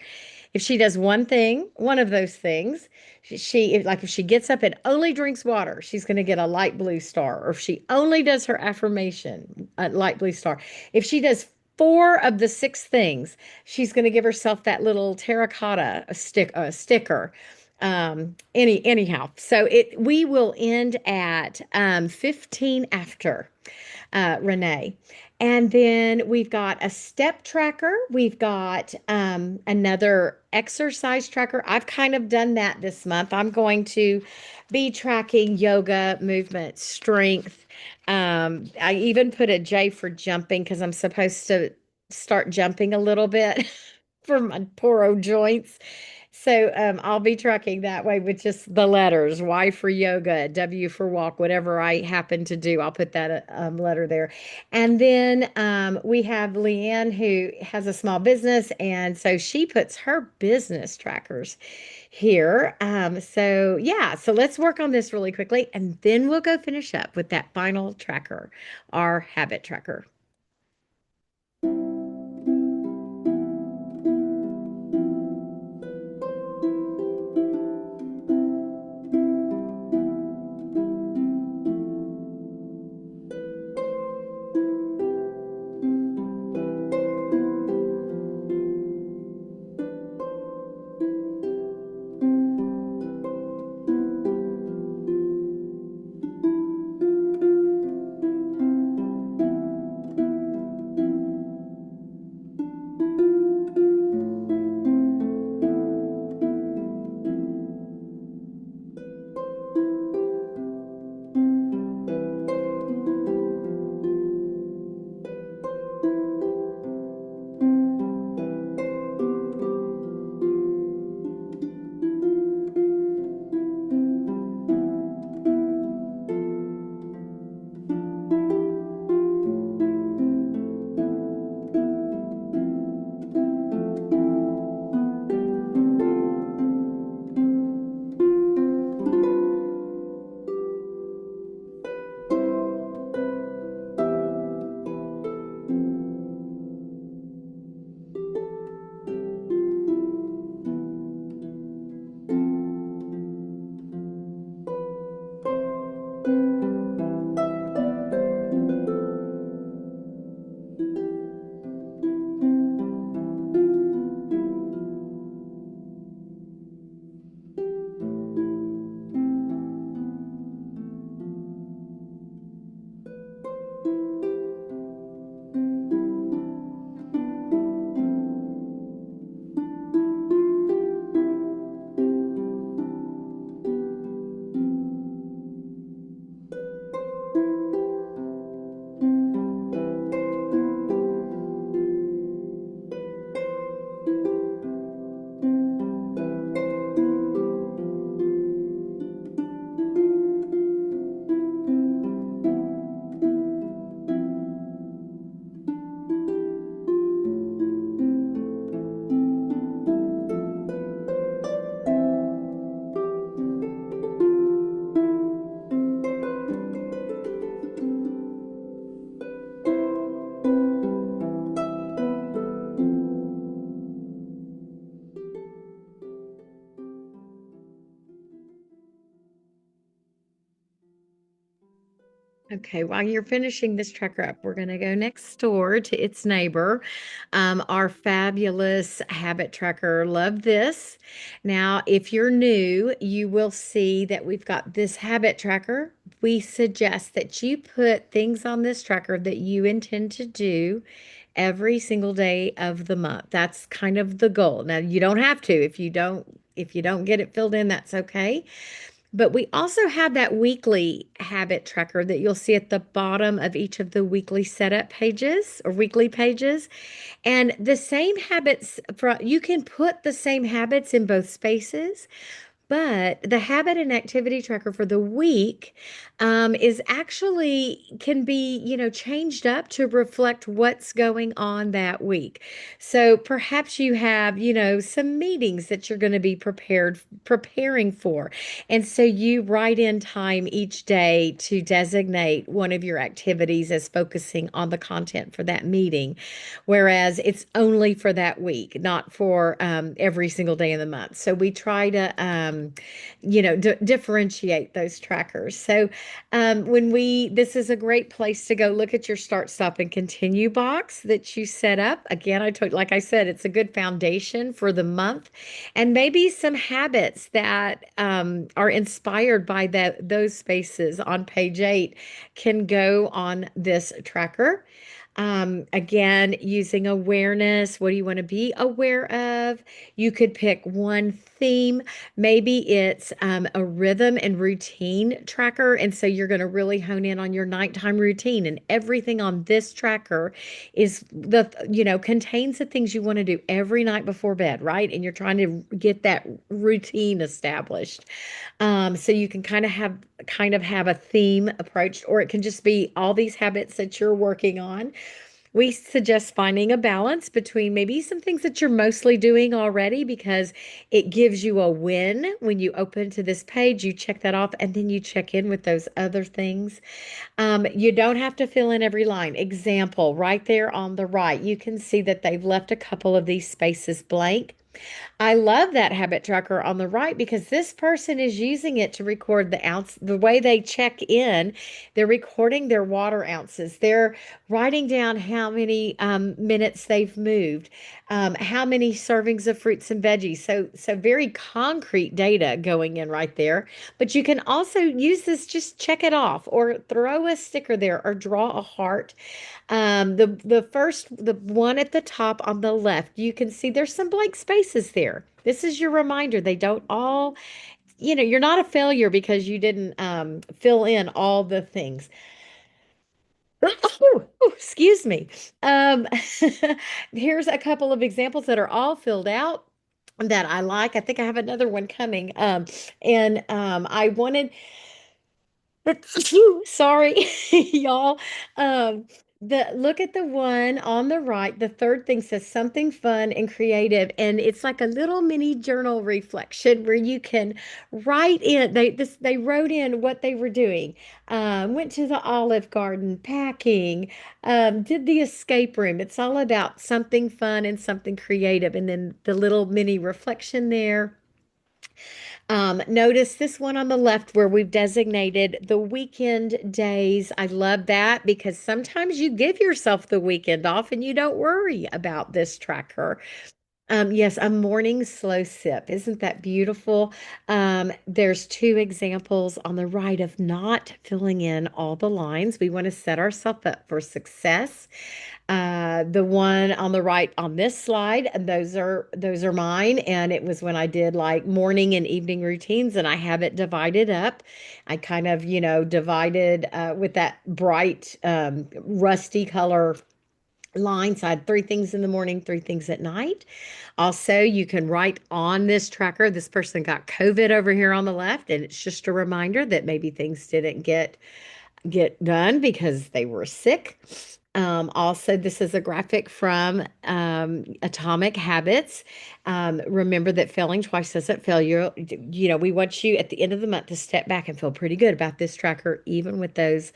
If she does one of those things, if she gets up and only drinks water, she's going to get a light blue star. Or if she only does her affirmation, a light blue star. If she does 4 of the 6 things, she's going to give herself that little terracotta sticker. Anyhow, so we will end at 15 after, Renee. And then we've got a step tracker. We've got another exercise tracker. I've kind of done that this month. I'm going to be tracking yoga, movement, strength. I even put a J for jumping because I'm supposed to start jumping a little bit for my poor old joints. So I'll be tracking that way with just the letters, Y for yoga, W for walk, whatever I happen to do. I'll put that letter there. And then we have Leanne who has a small business. And so she puts her business trackers here. So yeah, so let's work on this really quickly. And then we'll go finish up with that final tracker, our habit tracker. Okay, while you're finishing this tracker up, we're going to go next door to its neighbor, our fabulous habit tracker. Love this. Now, if you're new, you will see that we've got this habit tracker. We suggest that you put things on this tracker that you intend to do every single day of the month. That's kind of the goal. Now, you don't have to. If you don't get it filled in, that's okay. But we also have that weekly habit tracker that you'll see at the bottom of each of the weekly setup pages or weekly pages. And the same habits, you can put the same habits in both spaces, but the habit and activity tracker for the week is actually can be, changed up to reflect what's going on that week. So perhaps you have, some meetings that you're going to be preparing for. And so you write in time each day to designate one of your activities as focusing on the content for that meeting, whereas it's only for that week, not for every single day of the month. So we try to, differentiate those trackers. So this is a great place to go look at your start, stop, and continue box that you set up. Again, like I said, it's a good foundation for the month, and maybe some habits that are inspired by those spaces on page 8 can go on this tracker. Again, using awareness. What do you want to be aware of? You could pick one theme. Maybe it's a rhythm and routine tracker. And so you're going to really hone in on your nighttime routine. And everything on this tracker is contains the things you want to do every night before bed, right? And you're trying to get that routine established. So you can kind of have a theme approach, or it can just be all these habits that you're working on. We suggest finding a balance between maybe some things that you're mostly doing already because it gives you a win when you open to this page, you check that off, and then you check in with those other things. You don't have to fill in every line. Example, right there on the right, you can see that they've left a couple of these spaces blank. I love that habit tracker on the right because this person is using it to record the ounce, the way they check in. They're recording their water ounces. They're writing down how many minutes they've moved, how many servings of fruits and veggies. So very concrete data going in right there. But you can also use this, just check it off, or throw a sticker there, or draw a heart. The one at the top on the left, you can see there's some blank spaces there. This is your reminder. They don't all, you're not a failure because you didn't fill in all the things. Excuse me. Um, Here's a couple of examples that are all filled out that I like. I think I have another one coming. And I wanted Phew, sorry, y'all. Um, look at the one on the right. The third thing says something fun and creative, and it's like a little mini journal reflection where you can write in. They wrote in what they were doing. Went to the Olive Garden, packing, did the escape room. It's all about something fun and something creative, and then the little mini reflection there. Notice this one on the left where we've designated the weekend days. I love that because sometimes you give yourself the weekend off and you don't worry about this tracker. Yes, a morning slow sip. Isn't that beautiful? There's two examples on the right of not filling in all the lines. We want to set ourselves up for success. The one on the right on this slide, those are mine, and it was when I did like morning and evening routines, and I have it divided up. I kind of, divided with that bright rusty color lines. I had three things in the morning, three things at night. Also, you can write on this tracker, this person got COVID over here on the left, and it's just a reminder that maybe things didn't get done because they were sick. Also, this is a graphic from Atomic Habits. Remember that failing twice doesn't fail you. We want you at the end of the month to step back and feel pretty good about this tracker, even with those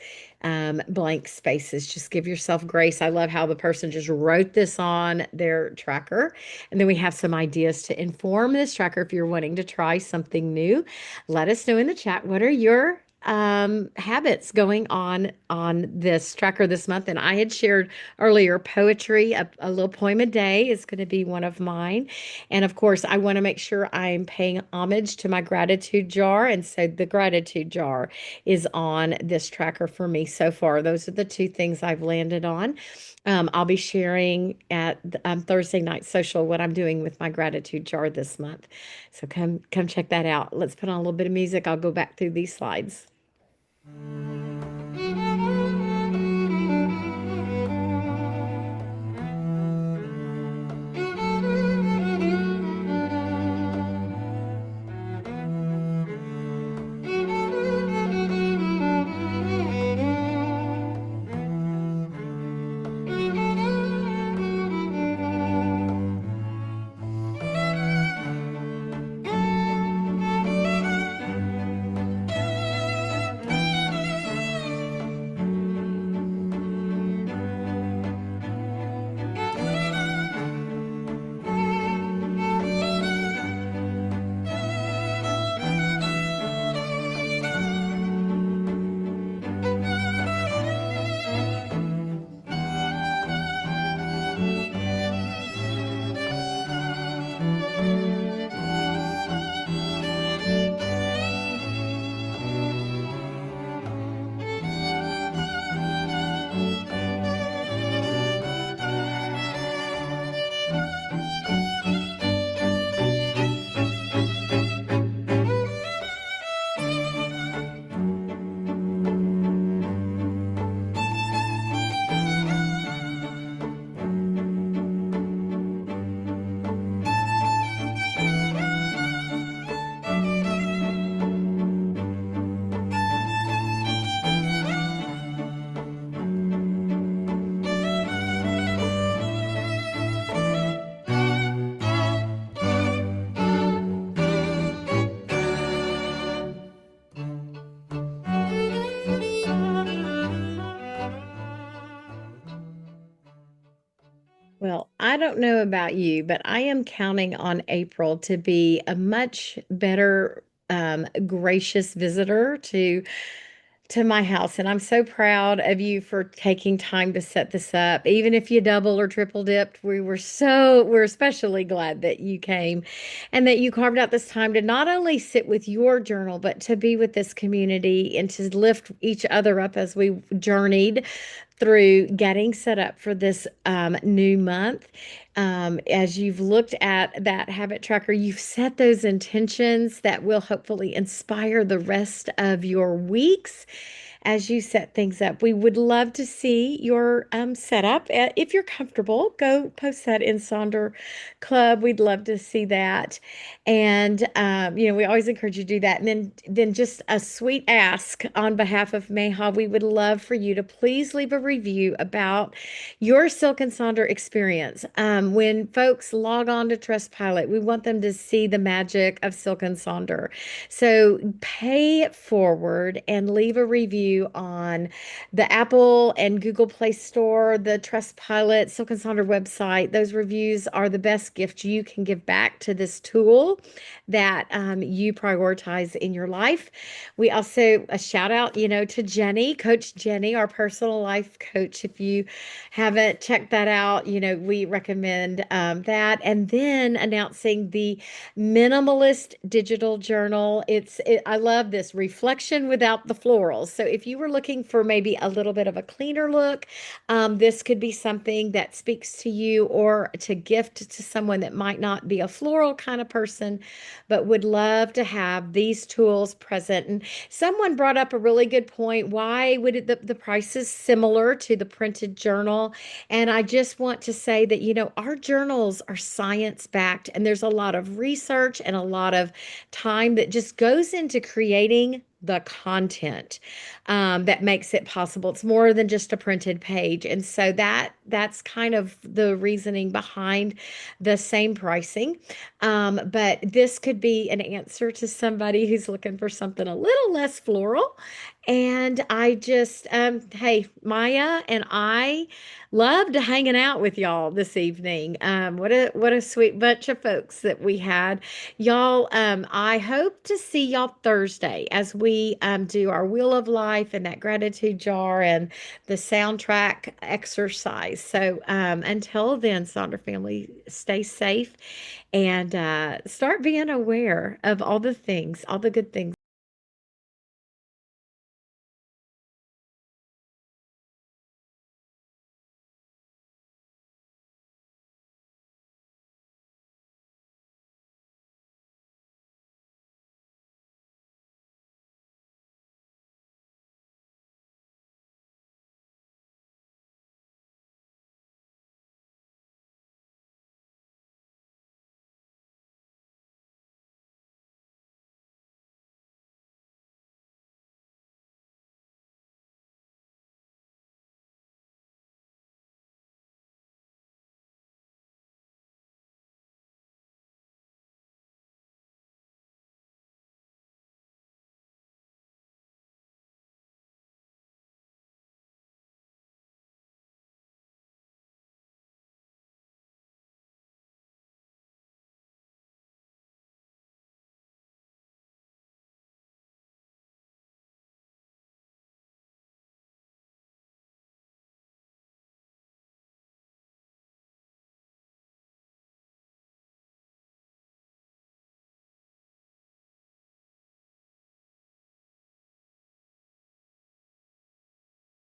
blank spaces. Just give yourself grace. I love how the person just wrote this on their tracker. And then we have some ideas to inform this tracker if you're wanting to try something new. Let us know in the chat, what are your habits going on this tracker this month? And I had shared earlier poetry, a little poem a day is going to be one of mine. And of course, I want to make sure I'm paying homage to my gratitude jar. And so the gratitude jar is on this tracker for me so far. Those are the two things I've landed on. I'll be sharing at Thursday night social what I'm doing with my gratitude jar this month. So come check that out. Let's put on a little bit of music. I'll go back through these slides. Well, I don't know about you, but I am counting on April to be a much better, gracious visitor to my house. And I'm so proud of you for taking time to set this up. Even if you double or triple dipped, we're especially glad that you came and that you carved out this time to not only sit with your journal, but to be with this community and to lift each other up as we journeyed through getting set up for this new month. As you've looked at that habit tracker, you've set those intentions that will hopefully inspire the rest of your weeks as you set things up. We would love to see your setup. If you're comfortable, go post that in Sonder Club. We'd love to see that. And we always encourage you to do that. And then just a sweet ask on behalf of Mayha, we would love for you to please leave a review about your Silk and Sonder experience. When folks log on to Trustpilot, we want them to see the magic of Silk and Sonder. So pay it forward and leave a review on the Apple and Google Play Store, the Trustpilot, Silk and Sonder website. Those reviews are the best gift you can give back to this tool that you prioritize in your life. We also a shout out, to Jenny, Coach Jenny, our personal life coach. If you haven't checked that out, we recommend that. And then announcing the minimalist digital journal. I love this reflection without the florals. So if you were looking for maybe a little bit of a cleaner look, this could be something that speaks to you or to gift to someone that might not be a floral kind of person, but would love to have these tools present. And someone brought up a really good point. Why would the price is similar to the printed journal? And I just want to say that, our journals are science backed, and there's a lot of research and a lot of time that just goes into creating the content that makes it possible. It's more than just a printed page. And so that's kind of the reasoning behind the same pricing. But this could be an answer to somebody who's looking for something a little less floral. And I just, hey, Maya and I loved hanging out with y'all this evening. What a sweet bunch of folks that we had. Y'all, I hope to see y'all Thursday as we do our Wheel of Life and that gratitude jar and the soundtrack exercise. So until then, Sonder family, stay safe and start being aware of all the things, all the good things